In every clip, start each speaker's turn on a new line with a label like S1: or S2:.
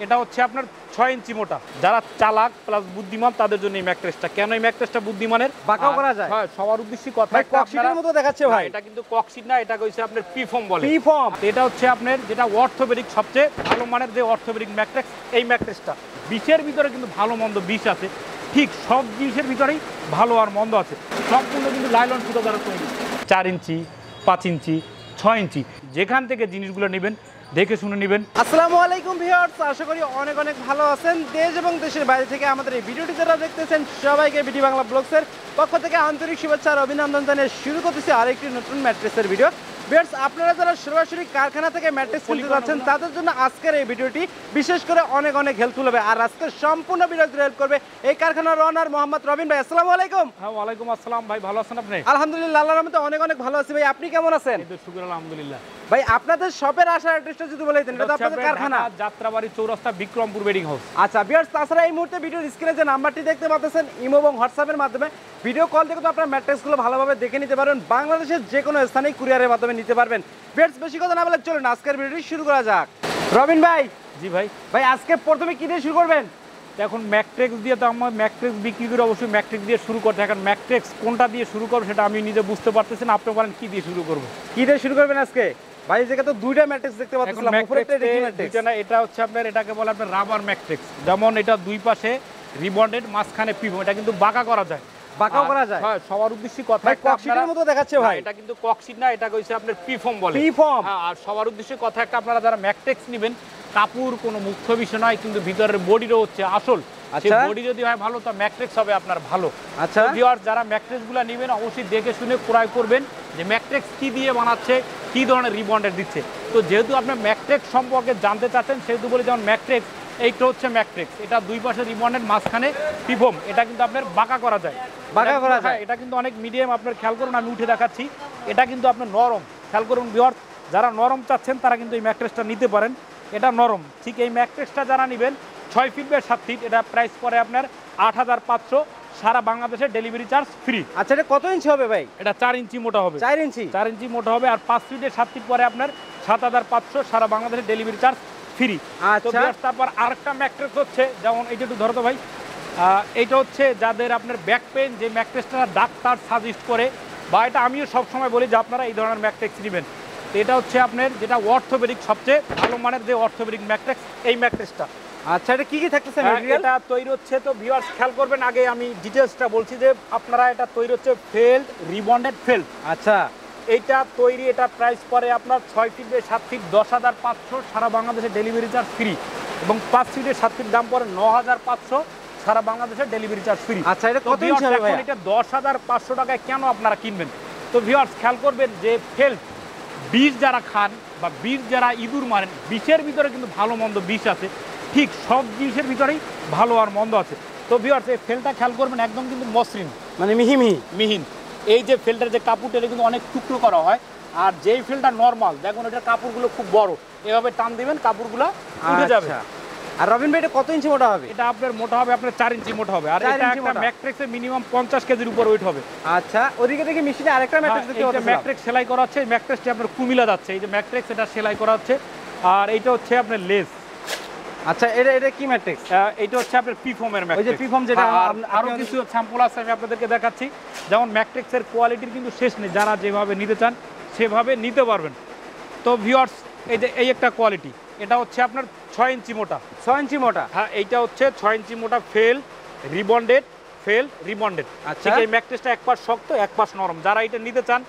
S1: এটা হচ্ছে আপনার 6 ইঞ্চি মোটা। যারা চালাক প্লাস বুদ্ধিমান তাদের জন্য এই ম্যাট্রেসটা। কেন এই ম্যাট্রেসটা বুদ্ধিমানের?
S2: বাঁকাও করা যায়।
S1: হ্যাঁ, সবার উদ্দেশ্যই কথা।
S2: ভাই ককশিটের মতো দেখাচ্ছে ভাই।
S1: এটা কিন্তু ককশিট না, এটা কইছে আপনার পিফর্ম বলে।
S2: পিফর্ম।
S1: এটা হচ্ছে আপনার যেটা অর্থোপেডিক সবচেয়ে ভালো মানের যে অর্থোপেডিক ম্যাট্রেস, এই ম্যাট্রেসটা 20-এর ভিতরে কিন্তু ভালো মন্দ 20 আছে। ঠিক সব জিনিসের ভিতরেই ভালো আর মন্দ আছে। সম্পূর্ণ কিন্তু লাইলন সুতো দ্বারা তৈরি। 4 ইঞ্চি, 5 ইঞ্চি, 6 ইঞ্চি, যেখান থেকে জিনিসগুলো নেবেন দেখে শুনে নেবেন।
S2: আসসালামু আলাইকুম ভিউয়ার্স, আশা করি অনেক অনেক ভালো আছেন। দেশ এবং দেশের বাইরে থেকে আমাদের এই ভিডিওটি যারা দেখতেছেন সবাইকে বিডি বাংলা ব্লগসের পক্ষ থেকে আন্তরিক শুভেচ্ছা আর অভিনন্দন জানিয়ে শুরু করতেছি আরেকটি নতুন ম্যাট্রেসের ভিডিও। ভিউয়ার্স, আপনারা যারা সরাসরি কারখানা থেকে ম্যাট্রেস কিনতে যাচ্ছেন তাদের জন্য আজকের এই ভিডিওটি বিশেষ করে অনেক অনেক হেল্পফুল হবে। আর আজকের সম্পূর্ণ ভিডিওটি হেল্প করবে এই কারখানার ওনার মোহাম্মদ রবিন ভাই। আসসালামু আলাইকুম।
S1: হ্যাঁ, ওয়ালাইকুম আসসালাম ভাই, ভালো আছেন আপনি?
S2: আলহামদুলিল্লাহ, আল্লাহর রহমতে অনেক অনেক ভালো আছি ভাই। আপনি কেমন আছেন?
S1: এই তো শুকর আলহামদুলিল্লাহ।
S2: ভাই আপনাদের শপের আসার অ্যাড্রেসটা যদি বলে দিতেন। এটা তো আপনাদের কারখানা,
S1: যাত্রাবাড়ি চৌরাস্তা, বিক্রমপুর বেডিং হাউস।
S2: আচ্ছা ভিউয়ার্স, তাছাড়া এই মুহূর্তে ভিডিওর স্ক্রিনে যে নাম্বারটি দেখতে পাচ্ছেন ইমো এবং হোয়াটসঅ্যাপের মাধ্যমে ভিডিও কল থেকে তো আপনার ম্যাট্রেসগুলো ভালোভাবে দেখে নিতে পারবেন। বাংলাদেশের যে কোনো স্থানে কুরিয়ারের মাধ্যমে নিতে পারবেন। ভিউয়ার্স, বেশি কথা না বলে চলুন আজকের ভিডিওটি শুরু করা যাক। রবিন ভাই।
S1: জি ভাই।
S2: ভাই আজকে প্রথমে কি দিয়ে শুরু করবেন?
S1: এখন ম্যাট্রেক্স দিয়ে তো আমার ম্যাট্রেক্স বিক্রি করে অবশ্যই ম্যাট্রেক্স দিয়ে শুরু করতে। এখন ম্যাট্রেক্স কোনটা দিয়ে শুরু করবো সেটা আমি নিজে বুঝতে পারতেছি না। আপনি বলেন কি দিয়ে শুরু করবো?
S2: কি দিয়ে শুরু করবেন আজকে? ভাই জায়গা তো দুইটা ম্যাট্রেক্স দেখতে পাচ্ছিলাম, উপরে একটা এটা কি ম্যাট্রেক্স?
S1: এটা হচ্ছে আপনার, এটাকে বলে আপনার রাবার ম্যাট্রেক্স। যেমন এটা দুই পাশে রিবন্ডেড, মাঝখানে পিভম। এটা কিন্তু বাঁকা করা যায়।
S2: বাঁকাও করা যায়।
S1: হ্যাঁ, সবার উদ্দেশ্যই কথা।
S2: ভাই ককশিটের মতো দেখাচ্ছে ভাই।
S1: এটা কিন্তু ককশিট না, এটা কইছে আপনার পিফর্ম বলে।
S2: পিফর্ম।
S1: হ্যাঁ, আর সবার উদ্দেশ্যই কথা একটা, আপনারা যারা ম্যাট্রেক্স নেবেন কাপড় কোনো মুখ্য বিষয় নয়, কিন্তু ভিতরের বডিরও হচ্ছে আসল।
S2: আচ্ছা,
S1: বডি যদি হয় ভালো তো ম্যাট্রেক্স হবে আপনার ভালো।
S2: আচ্ছা
S1: ভিউয়ার্স, যারা ম্যাট্রেসগুলো নেবেন অবশ্যই দেখে শুনে ক্রয় করবেন যে ম্যাট্রেক্স কি দিয়ে বানাচ্ছে, কি ধরনের রিবন্ডেড দিচ্ছে। তো যেহেতু আপনি ম্যাট্রেক্স সম্পর্কে জানতে চাচ্ছেন সেহেতু বলে, যেমন ম্যাট্রেক্স, এইটা হচ্ছে ম্যাট্রেক্স। এটা দুই পাশে রিবন্ডেড, মাঝখানে পিভম। এটা কিন্তু আপনার বাঁকা করা যায়।
S2: বাঁকা করা যায়।
S1: এটা কিন্তু অনেক মিডিয়াম। আপনার খেয়াল করুন, আমি উঠে দেখাচ্ছি। এটা কিন্তু আপনার নরম। খেয়াল করুন ভিউয়ার্স, যারা নরম চাচ্ছেন তারা কিন্তু এই ম্যাট্রেসটা নিতে পারেন। এটা নরম। ঠিক এই ম্যাট্রেসটা যারা নেবেন 6 ফিট বাই 7 ফিট, এটা প্রাইস পড়ে আপনার 8500। সারা বাংলাদেশে ডেলিভারি চার্জ ফ্রি।
S2: আচ্ছা, এটা কত ইঞ্চি হবে ভাই?
S1: এটা 4 ইঞ্চি মোটা হবে।
S2: 4 ইঞ্চি? 4
S1: ইঞ্চি মোটা হবে। আর 5 ফিটে 7 ফিট পরে আপনার 7500। সারা বাংলাদেশে ডেলিভারি চার্জ ফ্রি।
S2: আচ্ছা,
S1: তারপর আরেকটা ম্যাট্রেস হচ্ছে, যেমন এইটা একটু ধরো তো ভাই। এইটা হচ্ছে যাদের আপনার ব্যাক পেন, যে ম্যাট্রেসটা ডাক্তার সাজেস্ট করে, বা এটা আমিও সবসময় বলি যে আপনারা এই ধরনের ম্যাট্রেস নেবেন। এটা হচ্ছে আপনার যেটা অর্থোপেডিক সবচেয়ে ভালো মানের যে অর্থোপেডিক ম্যাট্রেস, এই ম্যাট্রেসটা।
S2: আচ্ছা, এটা কি কি থাকতেছে?
S1: এটা তৈরি হচ্ছে, তো ভিউয়ার্স খেয়াল করবেন, আগে আমি ডিটেইলসটা বলছি যে আপনারা, এটা তৈরি হচ্ছে ফেল্ড, রিবন্ডেড ফেল্ড।
S2: আচ্ছা,
S1: এইটা তৈরি, এটা প্রাইস পড়ে আপনার 6 ফিট বাই 7 ফিট 10,500। সারা বাংলাদেশে ডেলিভারি চার্জ ফ্রি। এবং 5 ফিটে 7 ফিট দাম পড়ে 9,500। সারা বাংলাদেশে ডেলিভারি চার্জ ফ্রি।
S2: আচ্ছা, এটা কত ইঞ্চি হবে ভাই?
S1: এটা 10,500 টাকায় কেন আপনারা কিনবেন? তো ভিউয়ার্স খেয়াল করবেন যে ফেল্ড, বিষ যারা খান বা বিষ যারা ইঁদুর মারেন, বিষের ভিতরে কিন্তু ভালো মন্দ বিষ আছে। ঠিক সব জিনিসের ভিতরেই ভালো আর মন্দ আছে। তো ভিউয়ার্স, এই ফেলটা খেয়াল করবেন, একদম কিন্তু মসৃণ,
S2: মানে মিহি মিহি
S1: মিহিন। এই যে ফেলটার যে কাপড়টা, এটা কিন্তু অনেক টুকরো করা হয়। আর যেই ফেলটা নর্মাল, দেখুন এটার কাপড়গুলো খুব বড়, এভাবে টান দিবেন কাপড়গুলো উঠে যাবে।
S2: আর রবিন ভাই, এটা কত ইঞ্চি মোটা হবে?
S1: এটা আপনার মোটা হবে আপনার 4 ইঞ্চি মোটা হবে। আর এটা একটা ম্যাট্রেক্সে মিনিমাম 50 কেজির উপর ওয়েট হবে।
S2: আচ্ছা, ওদিকে দেখি মেশিনে আরেকটা ম্যাট্রেস দেখতে পাচ্ছি।
S1: ম্যাট্রেক্স সেলাই করা হচ্ছে। ম্যাট্রেসটি আপনার কুমিল্লা যাচ্ছে। এই যে ম্যাট্রেক্স, এটা সেলাই করা হচ্ছে। আর এইটা হচ্ছে আপনার লেস।
S2: আচ্ছা, এটা কি ম্যাট্রেক্স?
S1: এটা হচ্ছে আপনার পিফর্মের ম্যাট্রেক্স।
S2: ওই যে পিফর্ম, যেটা
S1: আরো কিছু স্যাম্পল আছে আমি আপনাদেরকে দেখাচ্ছি। যেমন ম্যাট্রেক্সের কোয়ালিটির কিন্তু শেষ নেই। যারা যেভাবে নিতে চান সেভাবে নিতে পারবেন। তো ভিউয়ার্স, এই যে এই একটা কোয়ালিটি, এটা হচ্ছে আপনার 6 ইঞ্চি মোটা।
S2: 6 ইঞ্চি মোটা?
S1: হ্যাঁ, এইটা হচ্ছে 6 ইঞ্চি মোটা ফেল রিবন্ডেড, ফেল রিবন্ডেড।
S2: আচ্ছা,
S1: এই ম্যাট্রেসটা এক পাশ শক্ত, এক পাশ নরম। যারা এটা নিতে চান,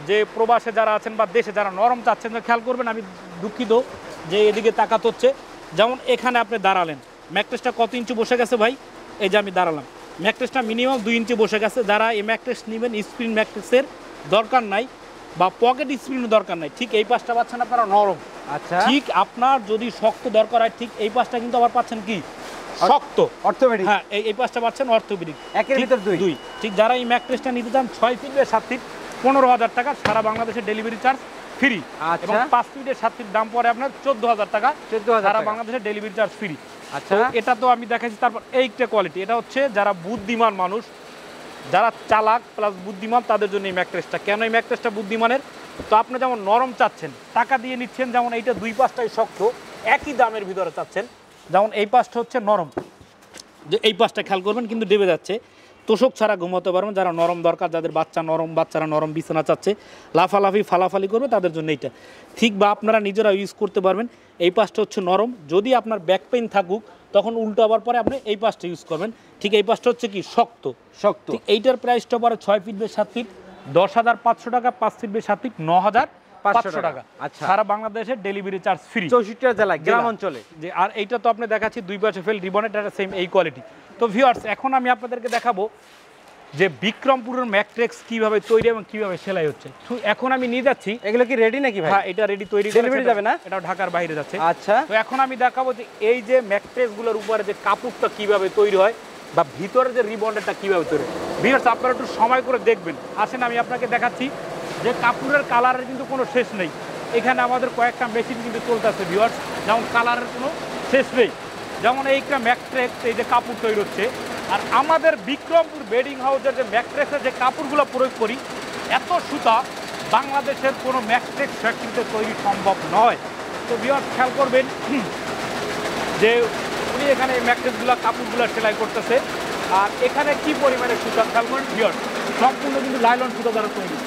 S1: যে প্রবাসে যারা আছেন বা দেশে যারা নরম চাচ্ছেন, খেয়াল করবেন, আমি দুঃখিত যে এদিকে তাকাতে হচ্ছে। যেমন এখানে আপনি দাঁড়ালেন, ম্যাট্রেসটা কত ইঞ্চি বসে গেছে ভাই? এই যে আমি দাঁড়ালাম, ম্যাট্রেসটা মিনিমাম 2 ইঞ্চি বসে গেছে। যারা এই ম্যাট্রেস নেবেন, স্প্রিং ম্যাট্রেসের দরকার নাই বা পকেট স্প্রিংও দরকার নাই। ঠিক এই পাশটা পাচ্ছেন আপনারা নরম।
S2: আচ্ছা,
S1: ঠিক আপনার যদি শক্ত দরকার হয়, ঠিক এই পাশটা কিন্তু আবার পাচ্ছেন কি শক্ত,
S2: অর্থোপেডিক।
S1: হ্যাঁ, এই পাশটা পাচ্ছেন অর্থোপেডিক।
S2: একের ভিতর দুই।
S1: ঠিক যারা এই ম্যাট্রেসটা নিতে চান 6 ফিট বাই 7 ফিট 15,000 টাকা। সারা বাংলাদেশে ডেলিভারি চার্জ ফ্রি। এবং 5 ফিটে 7 ফিট দাম পড়ে আপনার 14,000 টাকা। সারা বাংলাদেশে ডেলিভারি চার্জ ফ্রি।
S2: আচ্ছা,
S1: এটা তো আমি দেখাচ্ছি। তারপর এইটা কোয়ালিটি, এটা হচ্ছে যারা বুদ্ধিমান মানুষ, যারা চালাক প্লাস বুদ্ধিমান তাদের জন্য এই ম্যাট্রেসটা। কেন এই ম্যাট্রেসটা বুদ্ধিমানের? তো আপনি যেমন নরম চাচ্ছেন, টাকা দিয়ে নিচ্ছেন, যেমন এইটা দুই পাশটাই শক্ত, একই দামের ভিতরে চাচ্ছেন, যেমন এই পাশটা হচ্ছে নরম, যে এই পাশটা খেয়াল করবেন কিন্তু ডেবে যাচ্ছে, তোষক ছাড়া ঘুমাতে পারবেন। যারা নরম দরকার, যাদের বাচ্চারা নরম বিছানা চাচ্ছে, লাফালাফি ফালাফালি করবে তাদের জন্য এইটা ঠিক, বা আপনারা নিজেরা ইউজ করতে পারবেন। এই পাশটা হচ্ছে নরম, যদি আপনার ব্যাক পেইন থাকুক তখন উল্টো আবার পরে আপনি এই পাশটা ইউজ করবেন। ঠিক এই পাশটা হচ্ছে কি শক্ত, ঠিক এইটার প্রাইসটা পরে 6 ফিট বাই 7 ফিট 10,500 টাকা, 5 ফিট বাই 7 ফিট 9,500 টাকা।
S2: আচ্ছা,
S1: সারা বাংলাদেশে ডেলিভারি চার্জ ফ্রি,
S2: 64 জেলায় গ্রাম অঞ্চলে।
S1: যে আর এইটা তো আপনি দেখাচ্ছি 2 পাশে ফেল রিবনের, এটা সেম এই কোয়ালিটি। তো ভিউয়ার্স, এখন আমি আপনাদেরকে দেখাবো যে বিক্রমপুরের ম্যাট্রেস কিভাবে তৈরি এবং কিভাবে সেলাই হচ্ছে। এখন আমি নিয়ে যাচ্ছি,
S2: এগুলো কি রেডি নাকি ভাই?
S1: হ্যাঁ, এটা রেডি, তৈরি
S2: ডেলিভারি যাবে না,
S1: এটা ঢাকার বাইরে যাচ্ছে।
S2: আচ্ছা,
S1: তো এখন আমি দেখাবো যে এই যে ম্যাট্রেসগুলোর উপরে যে কাপড়টা কিভাবে তৈরি হয় বা ভিতরে যে রিবন্ডটা কিভাবে তৈরি হয়। ভিউয়ার্স, আপনারা একটু সময় করে দেখবেন। আসেন আমি আপনাকে দেখাচ্ছি যে কাপড়ের কালারের কিন্তু কোনো শেষ নেই। এখানে আমাদের কয়েকটা মেশিন কিন্তু চলতেছে ভিউয়ার্স, যেমন কালারের কোনো শেষ নেই। যেমন এইটা ম্যাট্রেস, এই যে কাপড় তৈরি হচ্ছে, আর আমাদের বিক্রমপুর বেডিং হাউসের যে ম্যাট্রেসের যে কাপড়গুলো প্রয়োগ করি, এত সুতা বাংলাদেশের কোনো ম্যাট্রেস ফ্যাক্টরিতে তৈরি সম্ভব নয়। তো ভিউয়ার্স খেয়াল করবেন যে উনি এখানে এই ম্যাট্রেসগুলো কাপড়গুলো সেলাই করতেছে, আর এখানে কি পরিমাণে সুতা খেয়াল করেন ভিউয়ার্স, সম্পূর্ণ কিন্তু লাইলন সুতা দ্বারা তৈরি।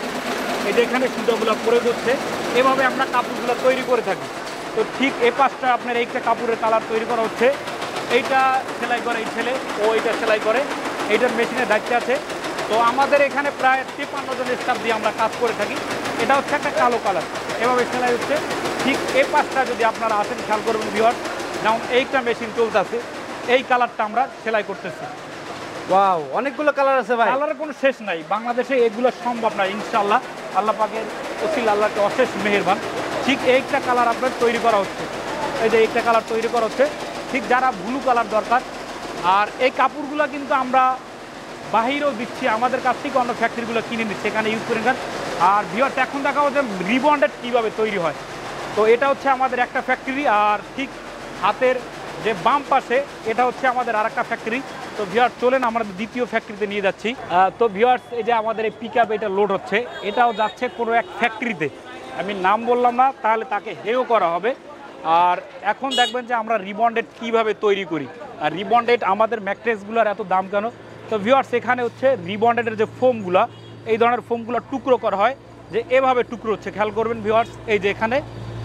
S1: এই যে এখানে সুতাগুলো প্রয়োগ হচ্ছে, এভাবে আমরা কাপড়গুলো তৈরি করে থাকি। তো ঠিক এ পাশটা আপনার এইটা কাপড়ের কালার তৈরি করা হচ্ছে, এইটা সেলাই করে এই ছেলে, ও এইটা সেলাই করে, এইটার মেশিনের দায়িত্ব আছে। তো আমাদের এখানে প্রায় 53 জন স্টাফ দিয়ে আমরা কাজ করে থাকি। এটা হচ্ছে একটা কালো কালার, এভাবে সেলাই হচ্ছে। ঠিক এই পাশটা যদি আপনারা আসেন খেয়াল করবেন ভিউয়ার্স, যেমন এইটা মেশিন চলতেছে, এই কালারটা আমরা সেলাই করতেছি।
S2: ওয়াও, অনেকগুলো কালার আছে ভাই,
S1: কালারের কোনো শেষ নাই। বাংলাদেশে এগুলো সম্ভব না ইনশাআল্লাহ, আল্লাহ পাকের ওসিলা, আল্লাহকে অশেষ মেহেরবান। ঠিক এইটা কালার আপনার তৈরি করা হচ্ছে, এই যে এইটা কালার তৈরি করা হচ্ছে। ঠিক যারা ব্লু কালার দরকার, আর এই কাপড়গুলো কিন্তু আমরা বাহিরেও দিচ্ছি, আমাদের কাছ থেকে অন্য ফ্যাক্টরিগুলো কিনে নিচ্ছে, এখানে ইউজ করে নেন। আর ভিউয়ার্স, এখন দেখাবো যে রিবন্ডেড কীভাবে তৈরি হয়। তো এটা হচ্ছে আমাদের একটা ফ্যাক্টরি, আর ঠিক হাতের যে বাম পাশে এটা হচ্ছে আমাদের আরেকটা ফ্যাক্টরি। তো ভিউয়ার্স চলেন আমরা দ্বিতীয় ফ্যাক্টরিতে নিয়ে যাচ্ছি। তো ভিউয়ার্স, এই যে আমাদের এই পিক আপ এটা লোড হচ্ছে, এটাও যাচ্ছে কোনো এক ফ্যাক্টরিতে, আমি নাম বললাম না তাহলে তাকে হেও করা হবে। আর এখন দেখবেন যে আমরা রিবন্ডেড কীভাবে তৈরি করি, আর রিবন্ডেড আমাদের ম্যাট্রেসগুলোর এত দাম কেন। তো ভিউয়ার্স, এখানে হচ্ছে রিবন্ডেডের যে ফোমগুলো, এই ধরনের ফোমগুলো টুকরো করা হয়, যে এভাবে টুকরো হচ্ছে, খেয়াল করবেন ভিউয়ার্স, এই যে এখানে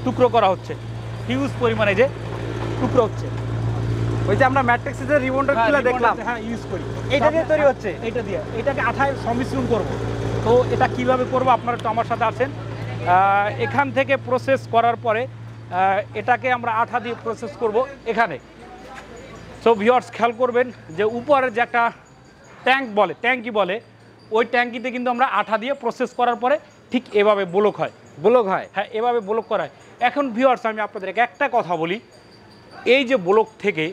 S1: টুকরো করা হচ্ছে, হিউজ পরিমাণে যে টুকরো হচ্ছে।
S2: ওই যে আমরা ম্যাট্রিক্সের যে রিবন্ডেডগুলো দেখলাম,
S1: হ্যাঁ ইউজ করি,
S2: এটা দিয়ে তৈরি হচ্ছে,
S1: এটা দিয়ে এটাকে আঠায় সংমিশ্রণ করব। তো এটা কিভাবে করব, আপনারা একটু আমার সাথে আছেন। এখান থেকে প্রসেস করার পরে এটাকে আমরা আঠা দিয়ে প্রসেস করব এখানে। সো ভিউয়ার্স খেয়াল করবেন যে উপরের যে একটা ট্যাঙ্কি বলে, ওই ট্যাঙ্কিতে কিন্তু আমরা আঠা দিয়ে প্রসেস করার পরে ঠিক এভাবে ব্লক হয়, হ্যাঁ এভাবে ব্লক করা হয়। এখন ভিউয়ার্স, আমি আপনাদেরকে একটা কথা বলি, এই যে ব্লক থেকে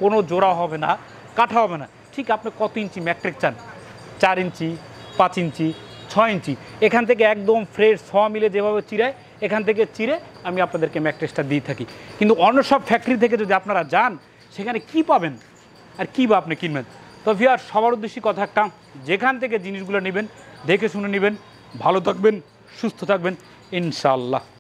S1: কোনো জোড়া হবে না, কাটা হবে না। ঠিক আপনি কত ইঞ্চি ম্যাট্রিক চান, 4 ইঞ্চি, 5 ইঞ্চি, 6 ইঞ্চি, এখান থেকে একদম ফ্রেশ 6 মিলে যেভাবে চিরায়, এখান থেকে চিরে আমি আপনাদেরকে ম্যাট্রেসটা দিয়ে থাকি। কিন্তু অন্য সব ফ্যাক্টরি থেকে যদি আপনারা যান, সেখানে কি পাবেন আর কী বা আপনি কিনবেন। তো ভিউয়ার্স, সবার উদ্দেশ্যে কথা একটা, যেখান থেকে জিনিসগুলো নেবেন দেখে শুনে নেবেন, ভালো থাকবেন, সুস্থ থাকবেন ইনশাআল্লাহ।